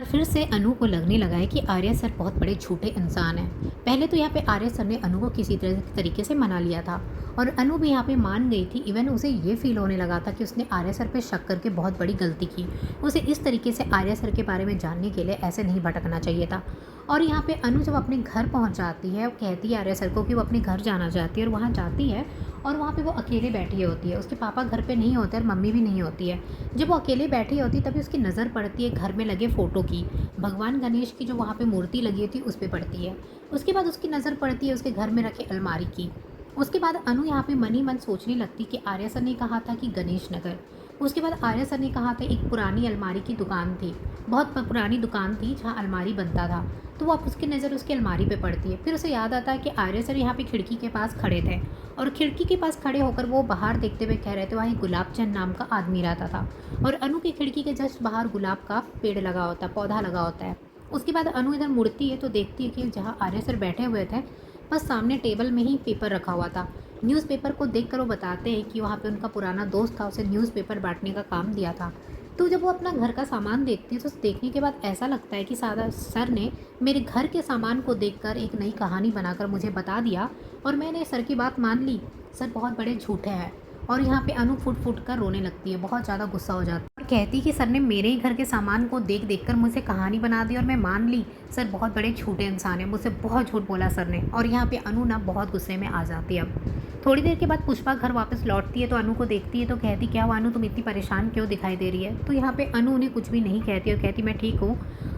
फिर से अनु को लगने लगा है कि आर्य सर बहुत बड़े झूठे इंसान हैं। पहले तो यहाँ पे आर्य सर ने अनु को किसी तरीके से मना लिया था और अनु भी यहाँ पे मान गई थी। इवन उसे ये फील होने लगा था कि उसने आर्य सर पे शक करके बहुत बड़ी गलती की। उसे इस तरीके से आर्य सर के बारे में जानने के लिए ऐसे नहीं भटकना चाहिए था। और यहाँ पे अनु जब अपने घर पहुँच जाती है, वो कहती है आर्य सर को कि वो अपने घर जाना चाहती है, और वहाँ जाती है और वहाँ पे वो अकेले बैठी होती है। उसके पापा घर पे नहीं होते और मम्मी भी नहीं होती है। जब वो अकेले बैठी होती है तभी उसकी नज़र पड़ती है घर में लगे फ़ोटो की। भगवान गणेश की जो वहाँ पे मूर्ति लगी थी उस पे पड़ती है। उसके बाद उसकी नज़र पड़ती है उसके घर में रखे अलमारी की। उसके बाद अनु यहाँ पे मन ही मन सोचने लगती कि आर्य सर ने कहा था कि गणेश नगर। उसके बाद आर्य सर ने कहा था एक पुरानी अलमारी की दुकान थी, बहुत पुरानी दुकान थी जहाँ अलमारी बनता था। तो वो अब उसकी नज़र उसकी अलमारी पे पड़ती है। फिर उसे याद आता है कि आर्य सर यहाँ पे खिड़की के पास खड़े थे और खिड़की के पास खड़े होकर वो बाहर देखते हुए कह रहे थे वहाँ एक गुलाब चंद नाम का आदमी रहता था और अनु की खिड़की के जस्ट बाहर गुलाब का पेड़ लगा होता है, पौधा लगा होता है। उसके बाद अनु इधर मुड़ती है तो देखती है कि जहाँ आर्य सर बैठे हुए थे बस सामने टेबल में ही पेपर रखा हुआ था। न्यूज़पेपर को देखकर वो बताते हैं कि वहाँ पे उनका पुराना दोस्त था, उसे न्यूज़पेपर बांटने का काम दिया था। तो जब वो अपना घर का सामान देखती है तो देखने के बाद ऐसा लगता है कि सादा सर ने मेरे घर के सामान को देखकर एक नई कहानी बनाकर मुझे बता दिया और मैंने सर की बात मान ली। सर बहुत बड़े झूठे हैं। और यहाँ पे अनु फुट फुट कर रोने लगती है, बहुत ज़्यादा गुस्सा हो जाता है और कहती कि सर ने मेरे ही घर के सामान को देख देख कर मुझे कहानी बना दी और मैं मान ली। सर बहुत बड़े झूठे इंसान हैं, मुझसे बहुत झूठ बोला सर ने। और यहाँ पे अनु ना बहुत गुस्से में आ जाती है। अब थोड़ी देर के बाद पुष्पा घर वापस लौटती है तो अनु को देखती है तो कहती क्या हुआ अनु, तुम इतनी परेशान क्यों दिखाई दे रही है। तो यहाँ पे अनु उन्हें कुछ भी नहीं कहती और कहती मैं ठीक हूँ।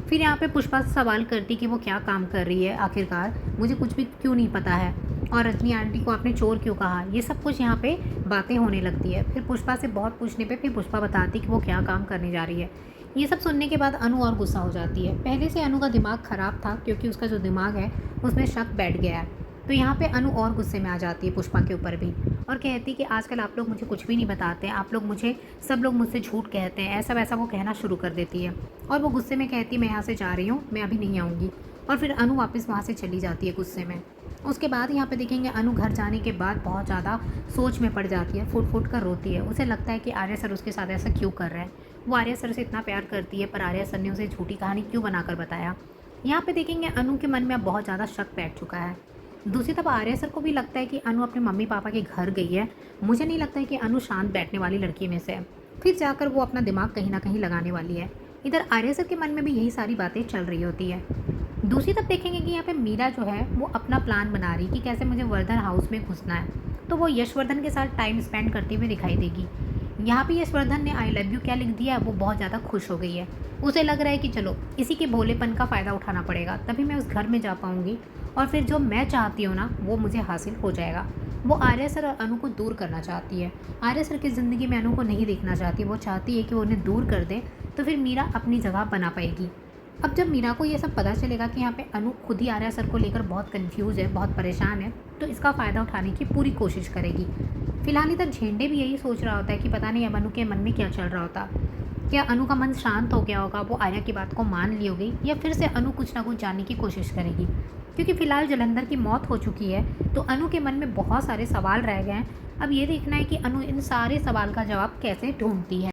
फिर यहाँ पे पुष्पा से सवाल करती कि वो क्या काम कर रही है आखिरकार, मुझे कुछ भी क्यों नहीं पता है, और रजनी आंटी को आपने चोर क्यों कहा। ये सब कुछ यहाँ पे बातें होने लगती है। फिर पुष्पा से बहुत पूछने पे फिर पुष्पा बताती कि वो क्या काम करने जा रही है। ये सब सुनने के बाद अनु और गुस्सा हो जाती है। पहले से अनु का दिमाग ख़राब था क्योंकि उसका जो दिमाग है उसमें शक बैठ गया है। तो यहाँ पे अनु और गुस्से में आ जाती है पुष्पा के ऊपर भी और कहती कि आजकल आप लोग मुझे कुछ भी नहीं बताते, आप लोग मुझे, सब लोग मुझसे झूठ कहते हैं, ऐसा वैसा वो कहना शुरू कर देती है। और वो गुस्से में कहती मैं यहाँ से जा रही हूँ, मैं अभी नहीं आऊँगी। और फिर अनु वापस वहाँ से चली जाती है गुस्से में। उसके बाद यहाँ पे देखेंगे अनु घर जाने के बाद बहुत ज़्यादा सोच में पड़ जाती है, फुट फुट कर रोती है। उसे लगता है कि आर्य सर उसके साथ ऐसा क्यों कर रहे हैं। वो आर्य सर से इतना प्यार करती है पर आर्य सर ने उसे झूठी कहानी क्यों बनाकर बताया। यहाँ पे देखेंगे अनु के मन में अब बहुत ज़्यादा शक बैठ चुका है। दूसरी तरफ आर्य सर को भी लगता है कि अनु अपने मम्मी पापा के घर गई है। मुझे नहीं लगता है कि अनु शांत बैठने वाली लड़की में से है, फिर जाकर वो अपना दिमाग कहीं ना कहीं लगाने वाली है। इधर आर्य सर के मन में भी यही सारी बातें चल रही होती है। दूसरी तरफ देखेंगे कि यहाँ पे मीरा जो है वो अपना प्लान बना रही कि कैसे मुझे वर्धन हाउस में घुसना है। तो वो यशवर्धन के साथ टाइम स्पेंड करते हुए दिखाई देगी। यहाँ पे यशवर्धन ने आई लव यू क्या लिख दिया, वो बहुत ज़्यादा खुश हो गई है। उसे लग रहा है कि चलो इसी के भोलेपन का फ़ायदा उठाना पड़ेगा, तभी मैं उस घर में जा पाऊँगी और फिर जो मैं चाहती हूँ ना वो मुझे हासिल हो जाएगा। वो आर्य सर और अनु को दूर करना चाहती है। आर्य सर की ज़िंदगी में अनु को नहीं देखना चाहती, वो चाहती है कि वो उन्हें दूर कर दे तो फिर मीरा अपनी जगह बना पाएगी। अब जब मीरा को ये सब पता चलेगा कि यहाँ पे अनु खुद ही आर्या सर को लेकर बहुत कंफ्यूज है, बहुत परेशान है, तो इसका फ़ायदा उठाने की पूरी कोशिश करेगी। फिलहाल इधर झेंडे भी यही सोच रहा होता है कि पता नहीं अब अनु के मन में क्या चल रहा होता। क्या अनु का मन शांत हो गया होगा, वो आर्या की बात को मान ली होगी, या फिर से अनु कुछ ना कुछ जानने की कोशिश करेगी। क्योंकि फिलहाल जलंधर की मौत हो चुकी है तो अनु के मन में बहुत सारे सवाल रह गए हैं। अब ये देखना है कि अनु इन सारे सवाल का जवाब कैसे ढूंढती है।